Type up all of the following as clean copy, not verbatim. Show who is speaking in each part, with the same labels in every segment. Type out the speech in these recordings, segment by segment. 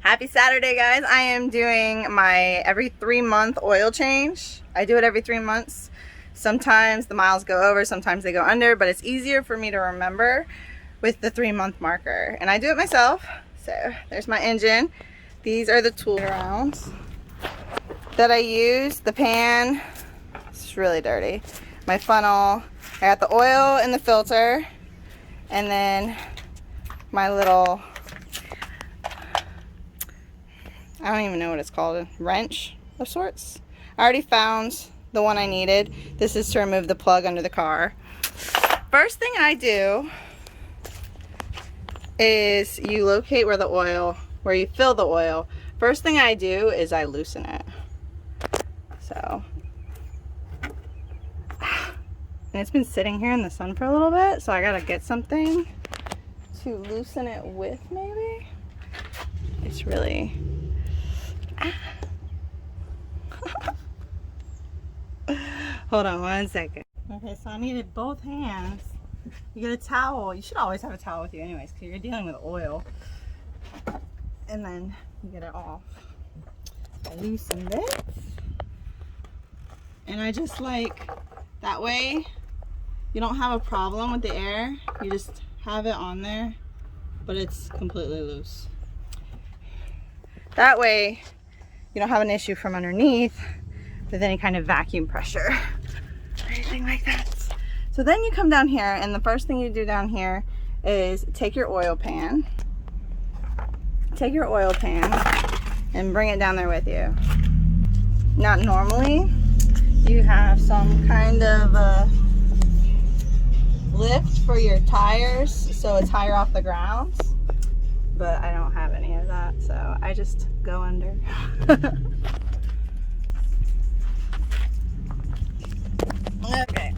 Speaker 1: Happy Saturday, guys. I am doing my every 3-month oil change. I do it every 3 months. Sometimes the miles go over, sometimes they go under, but it's easier for me to remember with the 3-month marker. And I do it myself. So there's my engine. These are the tool rounds that I use. The pan, it's really dirty. My funnel, I got the oil in the filter, and then my little, I don't even know what it's called, a wrench of sorts. I already found the one I needed. This is to remove the plug under the car. First thing I do is you locate where you fill the oil. First thing I do is I loosen it. So, and it's been sitting here in the sun for a little bit, so I gotta get something to loosen it with, maybe. It's really, hold on one second. Okay, so I needed both hands. You get a towel. You should always have a towel with you anyways, because you're dealing with oil. And then you get it off. I loosened it. And I just that way you don't have a problem with the air. You just have it on there, but it's completely loose. That way you don't have an issue from underneath with any kind of vacuum pressure or anything like that. So then you come down here, and the first thing you do down here is take your oil pan. Take your oil pan and bring it down there with you. Now normally you have some kind of lift for your tires so it's higher off the ground, but I don't have any of that, so I just go under. Okay.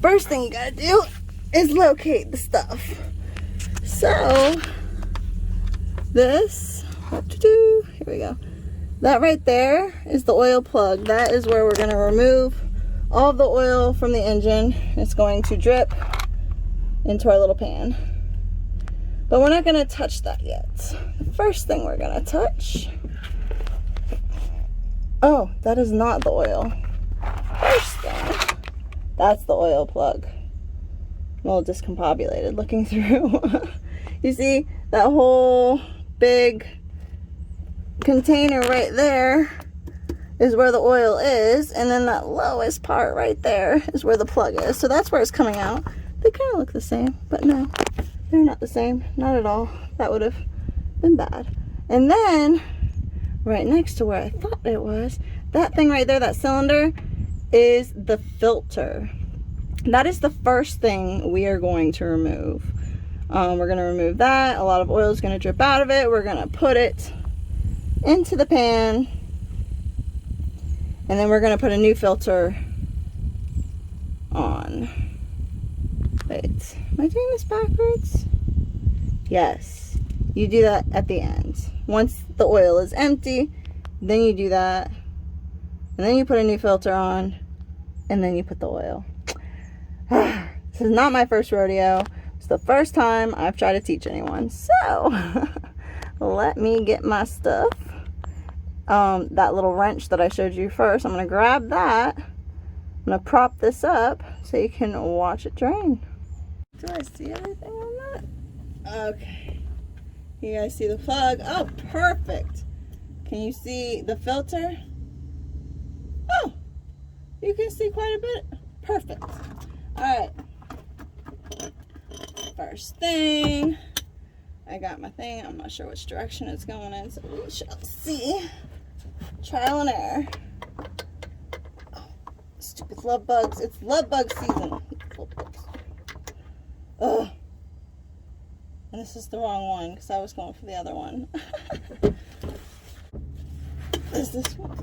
Speaker 1: First thing you gotta do is locate the stuff. So this, here we go. That right there is the oil plug. That is where we're gonna remove all the oil from the engine. It's going to drip into our little pan. But we're not gonna touch that yet. The first thing we're gonna touch, oh, that is not the oil. First thing, that's the oil plug. I'm a little discombobulated looking through. You see that whole big container right there is where the oil is, and then that lowest part right there is where the plug is. So that's where it's coming out. They kind of look the same, but no, they're not the same, not at all. That would have been bad. And then right next to where I thought it was, that thing right there, that cylinder, is the filter. That is the first thing we are going to remove. We're going to remove that. A lot of oil is going to drip out of it. We're going to put it into the pan, and then we're going to put a new filter on. Wait, am I doing this backwards? Yes, you do that at the end. Once the oil is empty, then you do that, and then you put a new filter on, and then you put the oil. This is not my first rodeo. It's the first time I've tried to teach anyone. So let me get my stuff. That little wrench that I showed you first, I'm going to grab that. I'm going to prop this up so you can watch it drain. Do I see anything on that? Okay. You guys see the plug? Oh, perfect. Can you see the filter? Oh, you can see quite a bit. Perfect. All right. First thing, I got my thing. I'm not sure which direction it's going in, so we shall see. Trial and error. Oh, stupid love bugs. It's love bug season. Ugh. And this is the wrong one because I was going for the other one. Is this one?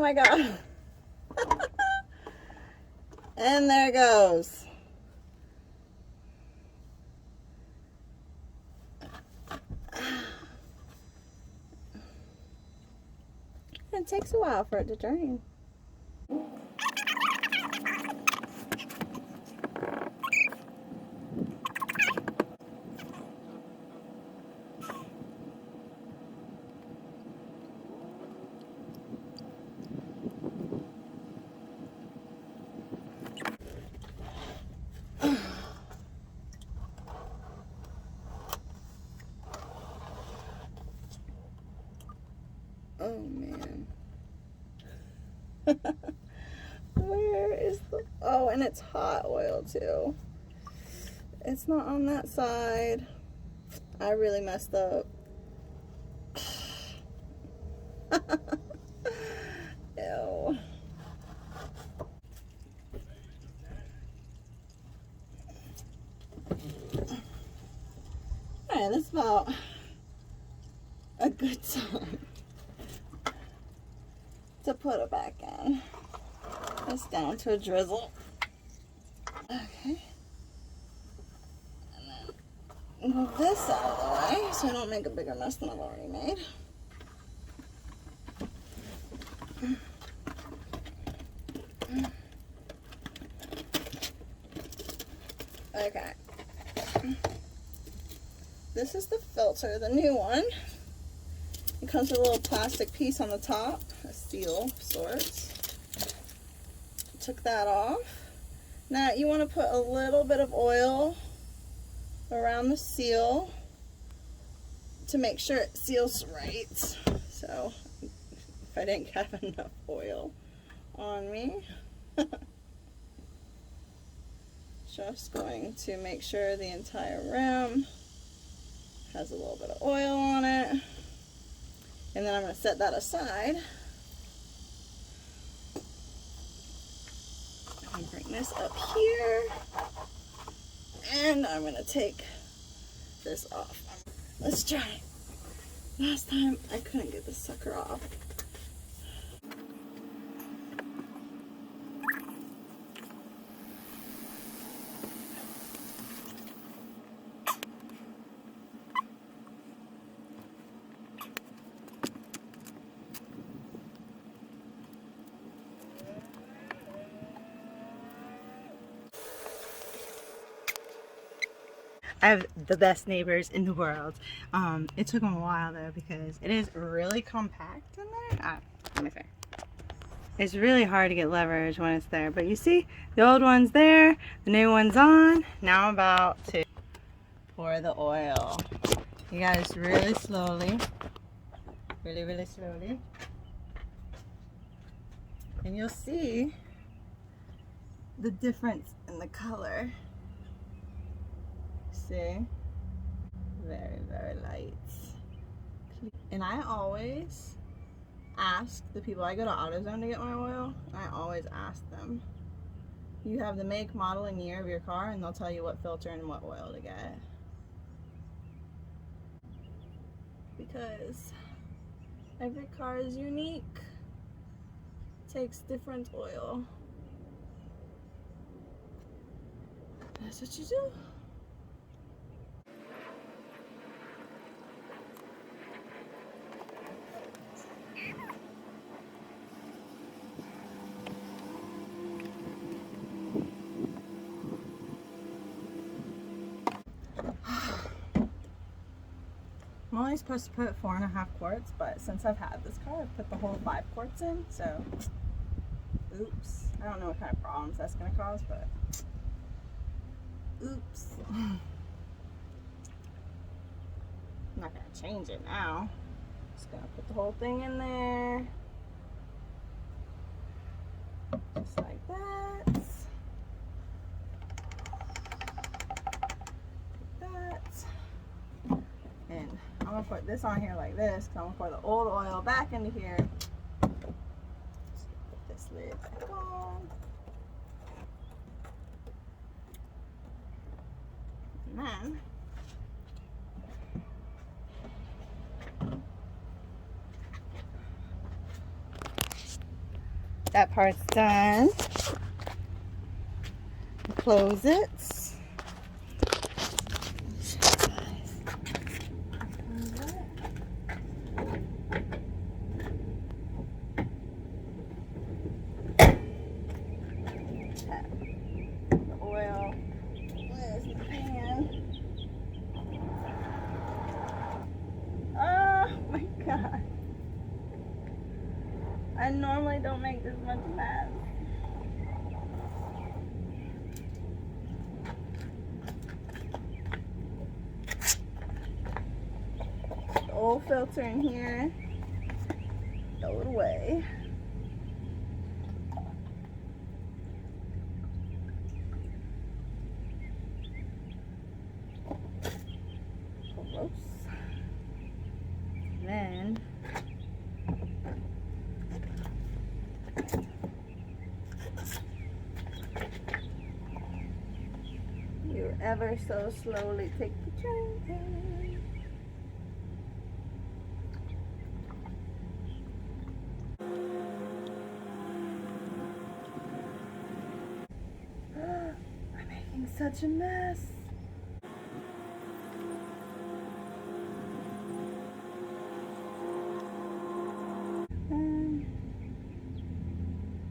Speaker 1: my God. And there it goes. It takes a while for it to drain. Oh man. Where is the... Oh, and it's hot oil too. It's not on that side. I really messed up. Ew. Alright, that's about a good time to put it back in. It's down to a drizzle. Okay. And then move this out of the way so I don't make a bigger mess than I've already made. Okay. This is the filter, the new one. It comes with a little plastic piece on the top, a seal of sorts. Took that off. Now you want to put a little bit of oil around the seal to make sure it seals right. So if I didn't have enough oil on me, just going to make sure the entire rim has a little bit of oil on it. And then I'm going to set that aside. I'm going to bring this up here. And I'm going to take this off. Let's try it. Last time I couldn't get this sucker off. I have the best neighbors in the world. It took them a while though because it is really compact in there. Let me see. It's really hard to get leverage when it's there, but you see the old one's there, the new one's on. Now I'm about to pour the oil. You guys, really slowly, really slowly, and you'll see the difference in the color. See? Very light. And I always ask the people, I go to AutoZone to get my oil, I always ask them, you have the make, model, and year of your car, and they'll tell you what filter and what oil to get. Because every car is unique, takes different oil. That's what you do. I'm only supposed to put 4.5 quarts, but since I've had this car, I've put the whole 5 quarts in, so oops. I don't know what kind of problems that's going to cause, but oops. I'm not going to change it now. Just going to put the whole thing in there. Just like that. Like that. And I'm going to put this on here like this because I'm going to pour the old oil back into here. Just put this lid back on. And then That part's done. Close it. Oil. Where's the pan? Oh my god. I normally don't make this much mess. The oil filter in here. Throw it away. Gross. Then you ever so slowly take the train. I'm making such a mess.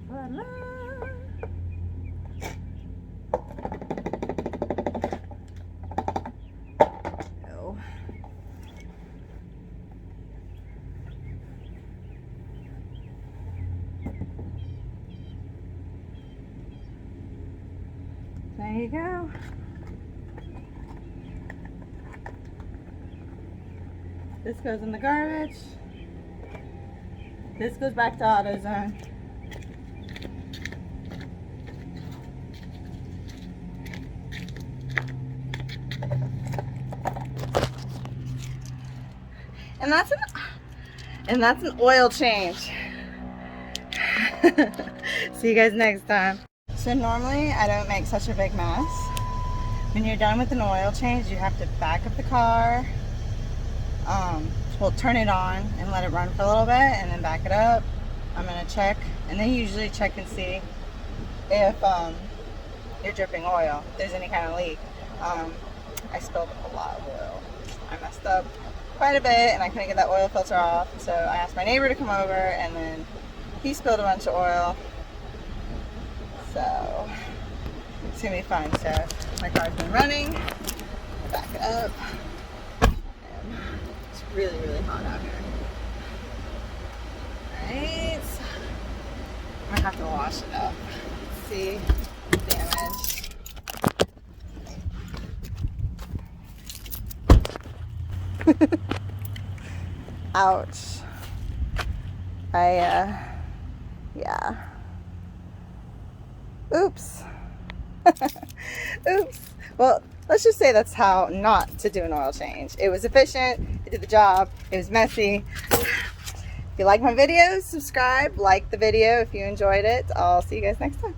Speaker 1: Voila. Oh. There you go. This goes in the garbage. This goes back to AutoZone. And that's an oil change. See you guys next time. So normally I don't make such a big mess. When you're done with an oil change, you have to back up the car, well, turn it on and let it run for a little bit, and then back it up. I'm gonna check, and then usually check and see if you're dripping oil, if there's any kind of leak. I spilled a lot of oil. I messed up quite a bit, and I couldn't get that oil filter off, so I asked my neighbor to come over, and then he spilled a bunch of oil. So it's gonna be fun. So my car's been running. Back it up. And it's really, really hot out here. Alright. I'm gonna have to wash it up. Let's see the damage. Ouch. Yeah. Oops. Oops. Well, let's just say that's how not to do an oil change. It was efficient, it did the job, it was messy. If you like my videos, subscribe, like the video if you enjoyed it. I'll see you guys next time.